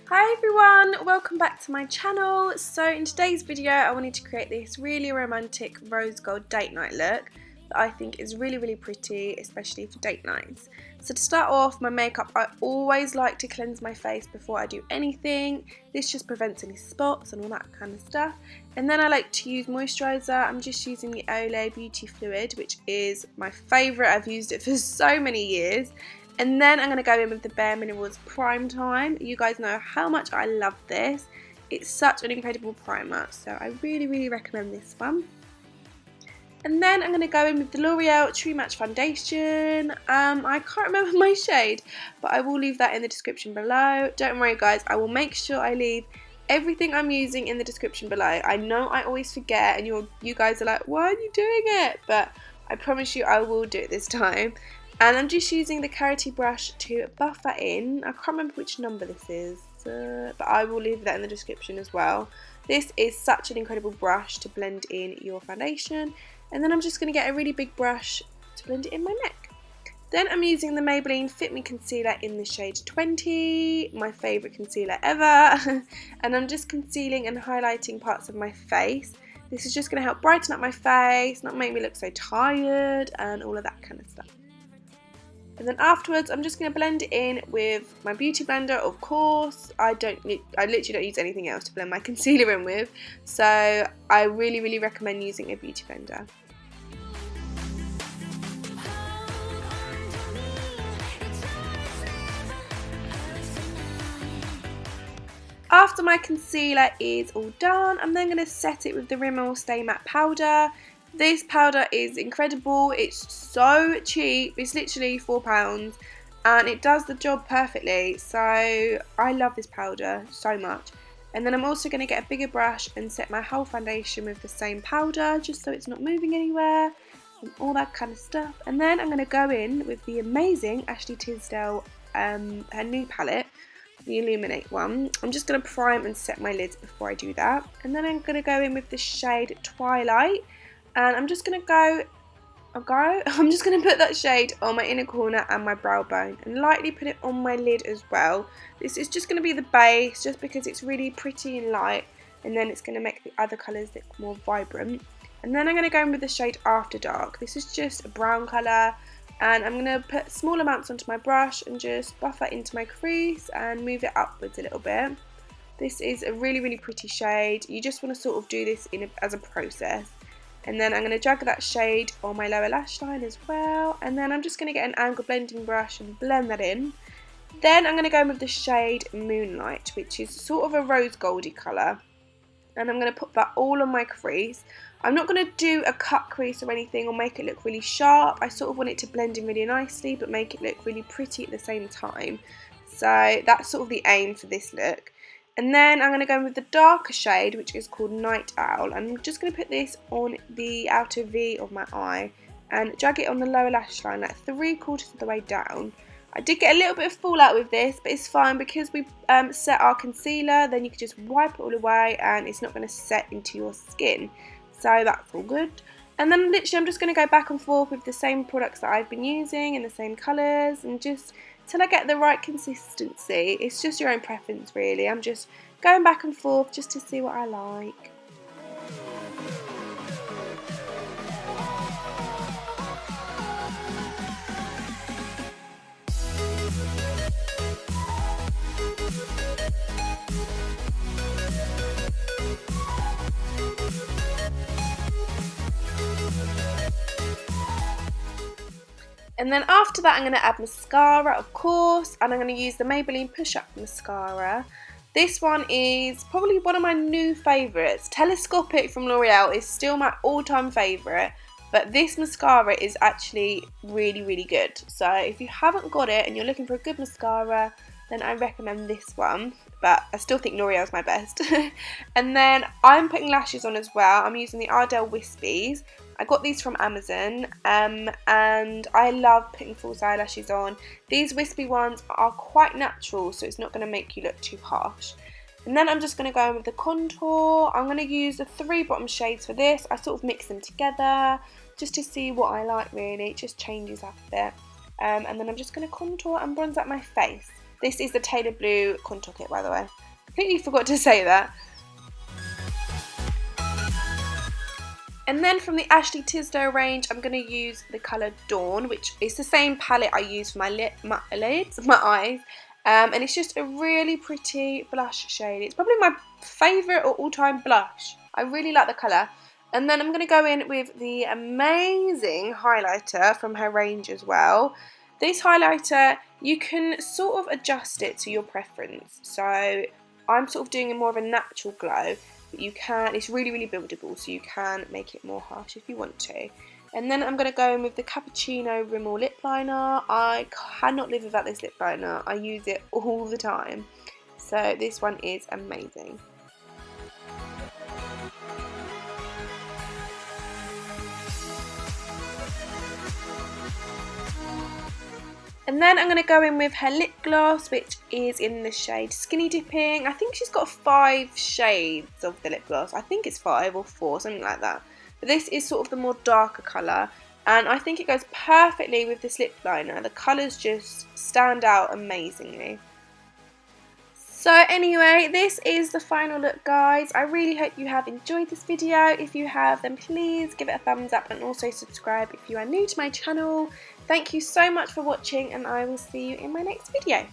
Hi everyone, welcome back to my channel. So in today's video I wanted to create this really romantic rose gold date night look that I think is really pretty, especially for date nights. So to start off, my makeup, I always like to cleanse my face before I do anything. This just prevents any spots and all that kind of stuff. And then I like to use moisturiser. I'm just using the Olay Beauty Fluid, which is my favourite. I've used it for so many years. And then I'm going to go in with the Bare Minerals Prime Time. You guys know how much I love this. It's such an incredible primer, so I really recommend this one. And then I'm going to go in with the L'Oreal True Match Foundation. I can't remember my shade, but I will leave that in the description below. Don't worry guys, I will make sure I leave everything I'm using in the description below. I know I always forget and you guys are like, why are you doing it? But I promise you I will do it this time. And I'm just using the Carroty brush to buff that in. I can't remember which number this is, but I will leave that in the description as well. This is such an incredible brush to blend in your foundation. And then I'm just going to get a really big brush to blend it in my neck. Then I'm using the Maybelline Fit Me Concealer in the shade 20, my favourite concealer ever. And I'm just concealing and highlighting parts of my face. This is just going to help brighten up my face, not make me look so tired and all of that kind of stuff. And then afterwards, I'm just going to blend it in with my beauty blender, of course. I literally don't use anything else to blend my concealer in with. So I really recommend using a beauty blender. After my concealer is all done, I'm then going to set it with the Rimmel Stay Matte Powder. This powder is incredible, it's so cheap, it's literally £4 and it does the job perfectly, so I love this powder so much. And then I'm also going to get a bigger brush and set my whole foundation with the same powder just so it's not moving anywhere and all that kind of stuff. And then I'm going to go in with the amazing Ashley Tisdale, her new palette, the Illuminate one. I'm just going to prime and set my lids before I do that. And then I'm going to go in with the shade Twilight. And I'm just going to I'm just going to put that shade on my inner corner and my brow bone and lightly put it on my lid as well. This is just going to be the base just because it's really pretty and light, and then it's going to make the other colours look more vibrant. And then I'm going to go in with the shade After Dark. This is just a brown colour, and I'm going to put small amounts onto my brush and just buff that into my crease and move it upwards a little bit. This is a really pretty shade. You just want to sort of do this as a process. And then I'm going to drag that shade on my lower lash line as well. And then I'm just going to get an angle blending brush and blend that in. Then I'm going to go in with the shade Moonlight, which is sort of a rose goldy colour. And I'm going to put that all on my crease. I'm not going to do a cut crease or anything or make it look really sharp. I sort of want it to blend in really nicely but make it look really pretty at the same time. So that's sort of the aim for this look. And then I'm going to go in with the darker shade, which is called Night Owl. And I'm just going to put this on the outer V of my eye and drag it on the lower lash line, like 3/4 of the way down. I did get a little bit of fallout with this, but it's fine because we set our concealer. Then you can just wipe it all away and it's not going to set into your skin. So that's all good. And then literally I'm just going to go back and forth with the same products that I've been using in the same colours and just till I get the right consistency. It's just your own preference really. I'm just going back and forth just to see what I like. And then after that I'm going to add mascara, of course, and I'm going to use the Maybelline Push Up Mascara. This one is probably one of my new favourites. Telescopic from L'Oreal is still my all-time favourite, but this mascara is actually really good. So if you haven't got it and you're looking for a good mascara, then I recommend this one, but I still think L'Oreal's my best. And then I'm putting lashes on as well. I'm using the Ardell Wispies. I got these from Amazon and I love putting false eyelashes on. These wispy ones are quite natural, so it's not going to make you look too harsh. And then I'm just going to go in with the contour. I'm going to use the 3 bottom shades for this. I sort of mix them together just to see what I like really. It just changes up a bit. And then I'm just going to contour and bronze up my face. This is the Taylor Blue contour kit, by the way. Completely forgot to say that. And then from the Ashley Tisdale range, I'm going to use the colour Dawn, which is the same palette I use for my eyes. And it's just a really pretty blush shade. It's probably my favourite or all-time blush. I really like the colour. And then I'm going to go in with the amazing highlighter from her range as well. This highlighter, you can sort of adjust it to your preference. So I'm sort of doing more of a natural glow. But you can, it's really, really buildable, so you can make it more harsh if you want to. And then I'm going to go in with the Cappuccino Rimmel Lip Liner. I cannot live without this lip liner. I use it all the time. So this one is amazing. And then I'm going to go in with her lip gloss, which is in the shade Skinny Dipping. I think she's got 5 shades of the lip gloss. I think it's 5 or 4, something like that. But this is sort of the more darker colour. And I think it goes perfectly with this lip liner. The colours just stand out amazingly. So anyway, this is the final look, guys. I really hope you have enjoyed this video. If you have, then please give it a thumbs up and also subscribe if you are new to my channel. Thank you so much for watching, and I will see you in my next video.